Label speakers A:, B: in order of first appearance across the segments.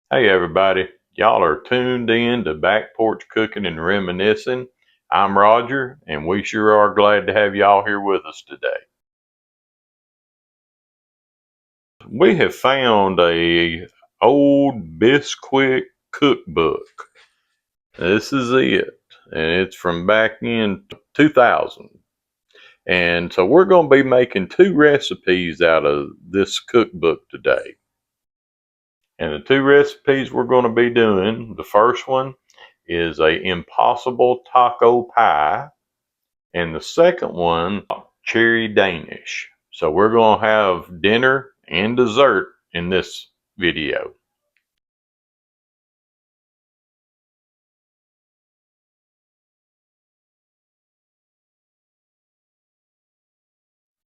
A: Hey everybody, y'all are tuned in to Back Porch Cooking and Reminiscing. I'm Roger, and we sure are glad to have y'all here with us today. We have found a old Bisquick cookbook. This is it, and it's from back in 2000. And so we're going to be making two recipes out of this cookbook today. And the two recipes we're going to be doing, the first one is a Impossible Taco Pie, and the second one, Cherry Danish. So we're going to have dinner and dessert in this video.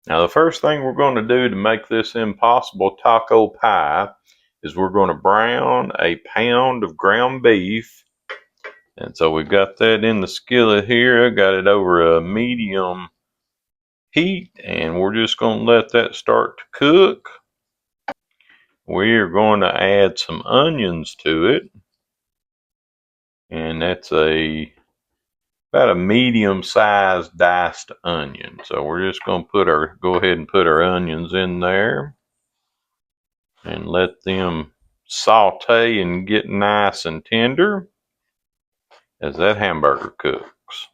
A: Now the first thing we're going to do to make this Impossible Taco Pie is we're going to brown a pound of ground beef. And so we've got that in the skillet here. I got it over a medium heat, and we're just going to let that start to cook. We are going to add some onions to it, and that's about a medium-sized diced onion. So we're just going to go ahead and put our onions in there and let them saute and get nice and tender as that hamburger cooks.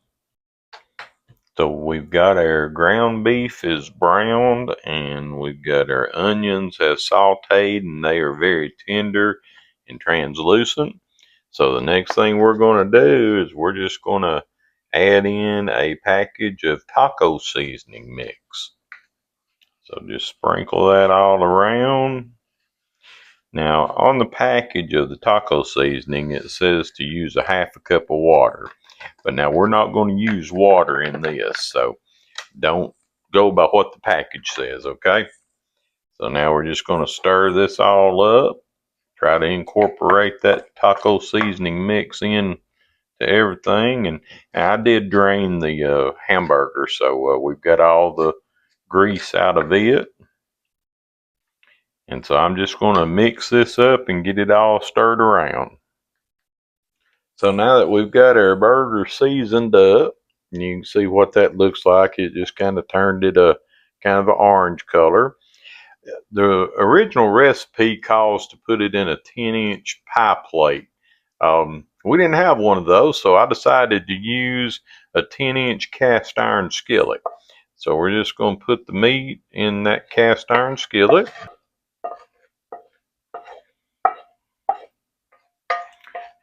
A: So we've got our ground beef is browned, and we've got our onions have sauteed, and they are very tender and translucent. So the next thing we're going to do is we're just going to add in a package of taco seasoning mix. So just sprinkle that all around. Now on the package of the taco seasoning, it says to use a half a cup of water. But now we're not going to use water in this, so don't go by what the package says, okay? So now we're just going to stir this all up. Try to incorporate that taco seasoning mix in to everything. And I did drain the hamburger, so we've got all the grease out of it. And so I'm just going to mix this up and get it all stirred around. So now that we've got our burger seasoned up, you can see what that looks like. It just kind of turned it a kind of an orange color. The original recipe calls to put it in a 10-inch pie plate. We didn't have one of those, so I decided to use a 10-inch cast iron skillet. So we're just going to put the meat in that cast iron skillet.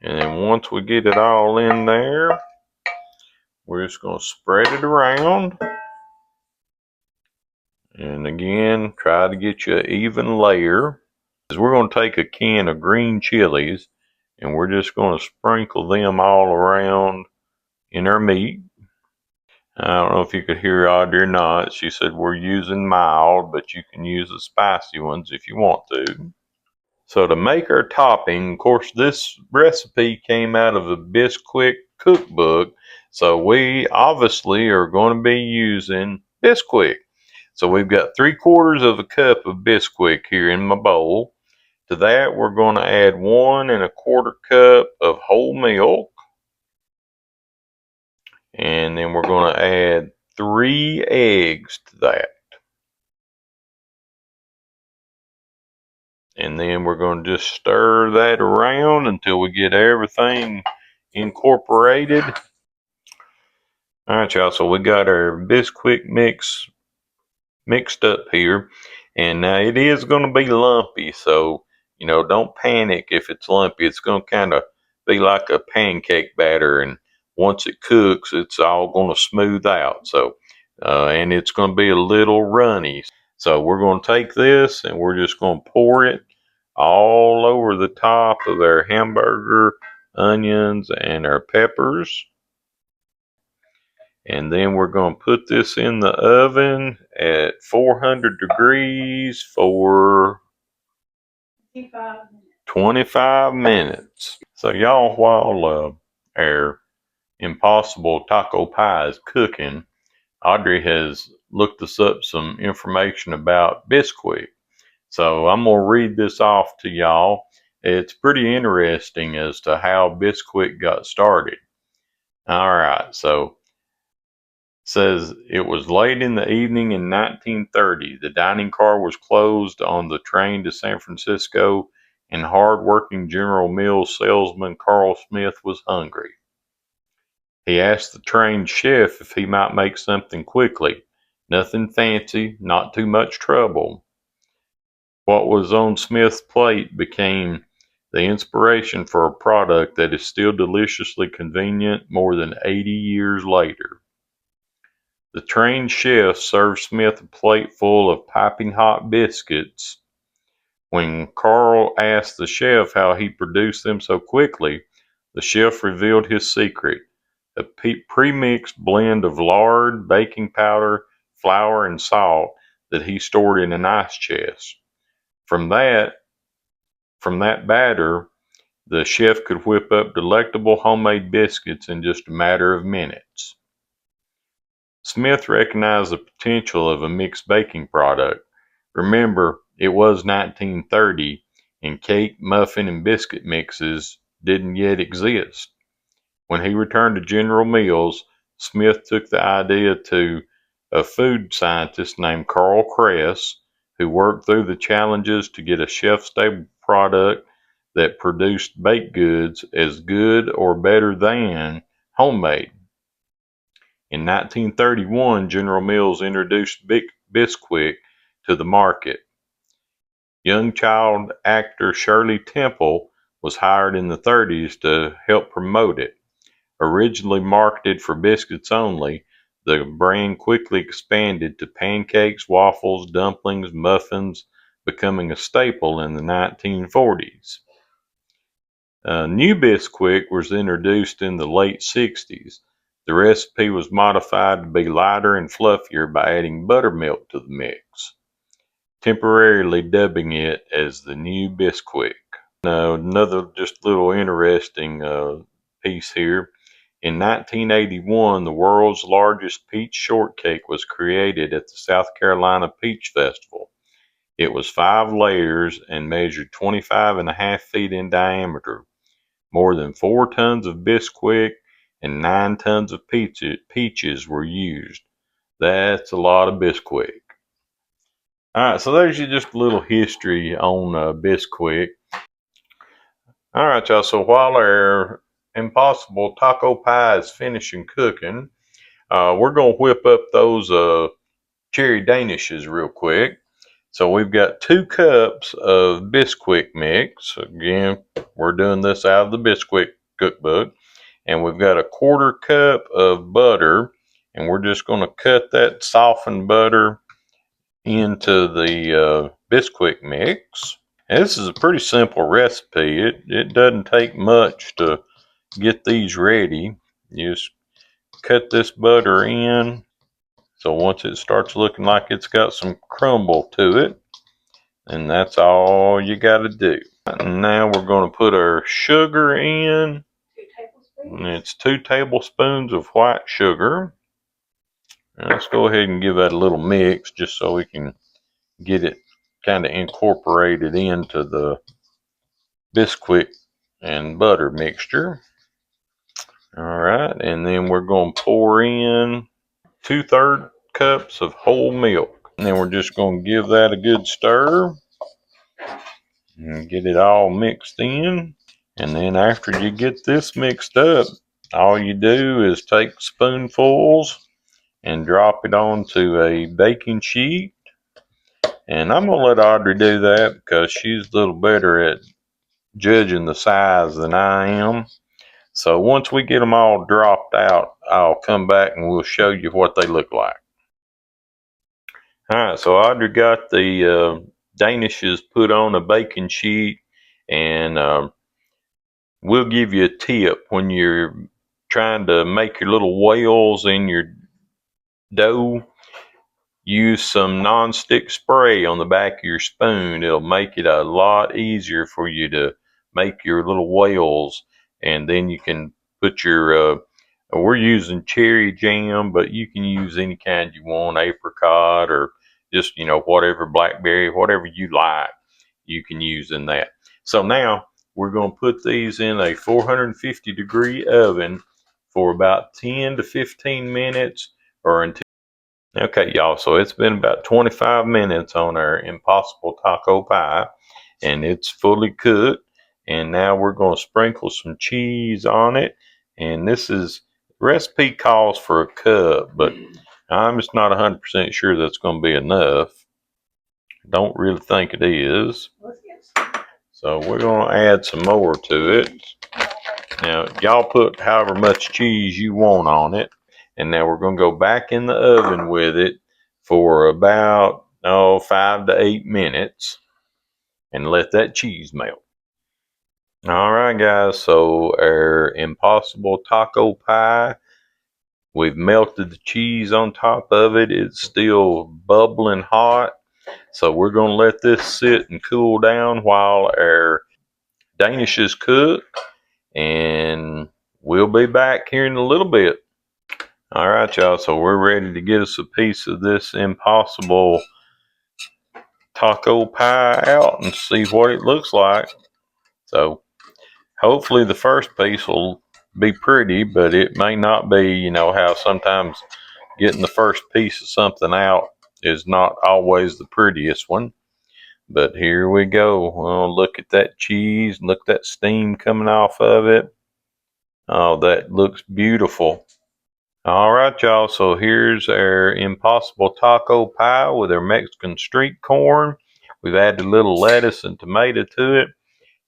A: And then once we get it all in there, we're just going to spread it around. And again, try to get you an even layer. We're going to take a can of green chilies, and we're just going to sprinkle them all around in our meat. I don't know if you could hear Audrey or not. She said we're using mild, but you can use the spicy ones if you want to. So to make our topping, of course, this recipe came out of the Bisquick cookbook, so we obviously are going to be using Bisquick. So we've got 3/4 of a cup of Bisquick here in my bowl. To that, we're going to add 1 1/4 cup of whole milk. And then we're going to add 3 eggs to that. And then we're going to just stir that around until we get everything incorporated. All right, y'all, so we got our Bisquick mix mixed up here. And now it is going to be lumpy, so, don't panic if it's lumpy. It's going to kind of be like a pancake batter, and once it cooks, it's all going to smooth out. So, and it's going to be a little runny. So we're going to take this and we're just going to pour it all over the top of our hamburger, onions, and our peppers. And then we're going to put this in the oven at 400 degrees for 25 minutes. So y'all, while our Impossible Taco Pie is cooking, Audrey has looked us up some information about Bisquick. So I'm going to read this off to y'all. It's pretty interesting as to how Bisquick got started. All right, so says it was late in the evening in 1930. The dining car was closed on the train to San Francisco, and hard-working General Mills salesman Carl Smith was hungry. He asked the train chef if he might make something quickly. Nothing fancy, not too much trouble. What was on Smith's plate became the inspiration for a product that is still deliciously convenient more than 80 years later. The trained chef served Smith a plate full of piping hot biscuits. When Carl asked the chef how he produced them so quickly, the chef revealed his secret: a pre-mixed blend of lard, baking powder, flour, and salt that he stored in an ice chest. From that batter, the chef could whip up delectable homemade biscuits in just a matter of minutes. Smith recognized the potential of a mixed baking product. Remember, it was 1930, and cake, muffin, and biscuit mixes didn't yet exist. When he returned to General Mills, Smith took the idea to a food scientist named Carl Kress, who worked through the challenges to get a shelf-stable product that produced baked goods as good or better than homemade. In 1931, General Mills introduced Bisquick to the market. Young child actor Shirley Temple was hired in the 30s to help promote it. Originally marketed for biscuits only, the brand quickly expanded to pancakes, waffles, dumplings, muffins, becoming a staple in the 1940s. New Bisquick was introduced in the late 60s. The recipe was modified to be lighter and fluffier by adding buttermilk to the mix, temporarily dubbing it as the New Bisquick. Now, another just little interesting piece here. In 1981, the world's largest peach shortcake was created at the South Carolina Peach Festival. It was 5 layers and measured 25.5 feet in diameter. More than 4 tons of Bisquick and 9 tons of peaches were used. That's a lot of Bisquick. Alright, so there's just a little history on Bisquick. Alright, y'all, so while our Impossible Taco Pie is finishing cooking, we're going to whip up those Cherry Danishes real quick. So we've got 2 cups of Bisquick mix. Again, we're doing this out of the Bisquick cookbook. And we've got a 1/4 cup of butter. And we're just going to cut that softened butter into the Bisquick mix. And this is a pretty simple recipe. It doesn't take much to get these ready. You just cut this butter in. So once it starts looking like it's got some crumble to it, and that's all you got to do. And now we're going to put our sugar in.
B: 2 tablespoons.
A: And it's 2 tablespoons of white sugar. And let's go ahead and give that a little mix just so we can get it kind of incorporated into the Bisquick and butter mixture. All right, and then we're going to pour in 2/3 cups of whole milk. And then we're just going to give that a good stir and get it all mixed in. And then after you get this mixed up, all you do is take spoonfuls and drop it onto a baking sheet. And I'm going to let Audrey do that because she's a little better at judging the size than I am. So once we get them all dropped out, I'll come back and we'll show you what they look like. Alright, so Audrey got the danishes put on a baking sheet, and we'll give you a tip when you're trying to make your little whales in your dough. Use some non-stick spray on the back of your spoon. It'll make it a lot easier for you to make your little whales, and then you can put your we're using cherry jam, but you can use any kind you want, apricot or just, whatever, blackberry, whatever you like, you can use in that. So now we're going to put these in a 450-degree oven for about 10 to 15 minutes or until. Okay, y'all, so it's been about 25 minutes on our Impossible Taco Pie, and it's fully cooked. And now we're going to sprinkle some cheese on it. And this recipe calls for a cup, but I'm just not 100% sure that's going to be enough. Don't really think it is. So we're going to add some more to it. Now, y'all put however much cheese you want on it. And now we're going to go back in the oven with it for about 5 to 8 minutes and let that cheese melt. All right, guys, so our Impossible Taco Pie, we've melted the cheese on top of it. It's still bubbling hot. So we're going to let this sit and cool down while our danishes cook. And we'll be back here in a little bit. All right, y'all, so we're ready to get us a piece of this Impossible Taco Pie out and see what it looks like. So hopefully the first piece will be pretty, but it may not be. You know how sometimes getting the first piece of something out is not always the prettiest one. But here we go. Well, look at that cheese. Look at that steam coming off of it. Oh, that looks beautiful. All right, y'all. So here's our Impossible Taco Pie with our Mexican street corn. We've added a little lettuce and tomato to it.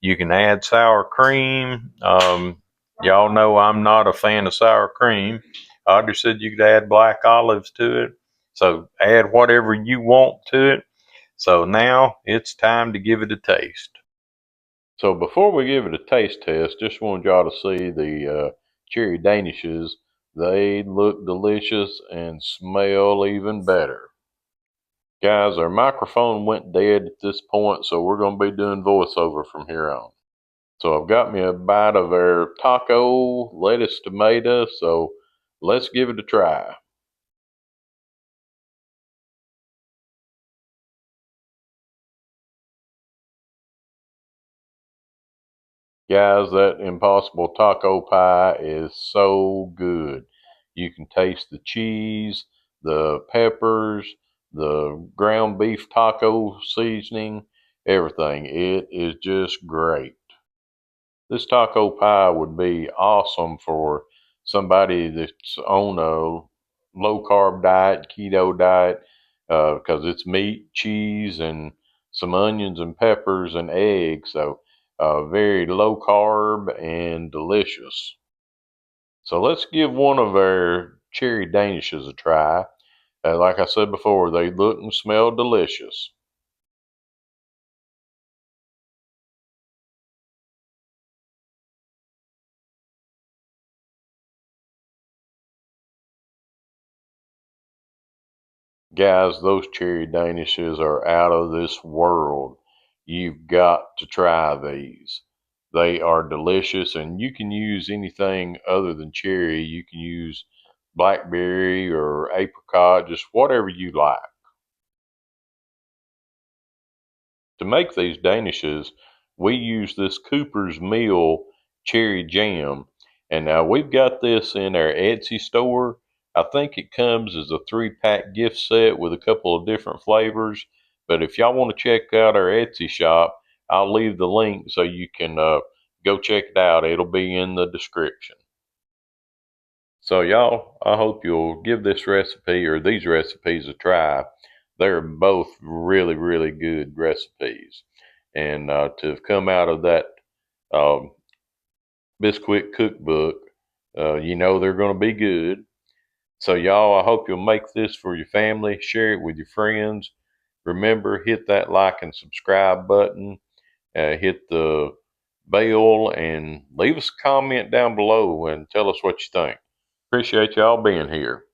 A: You can add sour cream. Y'all know I'm not a fan of sour cream. Audrey said you could add black olives to it. So add whatever you want to it. So now it's time to give it a taste. So before we give it a taste test, just wanted y'all to see the cherry danishes. They look delicious and smell even better. Guys, our microphone went dead at this point, so we're going to be doing voiceover from here on. So I've got me a bite of our taco, lettuce, tomato, so let's give it a try. Guys, that Impossible Taco Pie is so good. You can taste the cheese, the peppers, the ground beef taco seasoning, everything. It is just great. This taco pie would be awesome for somebody that's on a low carb diet, keto diet, because it's meat, cheese, and some onions and peppers and eggs. So very low carb and delicious. So let's give one of our cherry danishes a try. Like I said before, they look and smell delicious. Guys, those cherry danishes are out of this world. You've got to try these. They are delicious, and you can use anything other than cherry. You can use blackberry or apricot, just whatever you like. To make these danishes, we use this Cooper's Mill cherry jam. And now we've got this in our Etsy store. I think it comes as a 3-pack gift set with a couple of different flavors. But if y'all want to check out our Etsy shop, I'll leave the link so you can go check it out. It'll be in the description. So y'all, I hope you'll give this recipe or these recipes a try. They're both really, really good recipes. And to have come out of that um, Bisquick cookbook, you know they're going to be good. So y'all, I hope you'll make this for your family, share it with your friends. Remember, hit that like and subscribe button, hit the bell, and leave us a comment down below and tell us what you think. Appreciate y'all being here.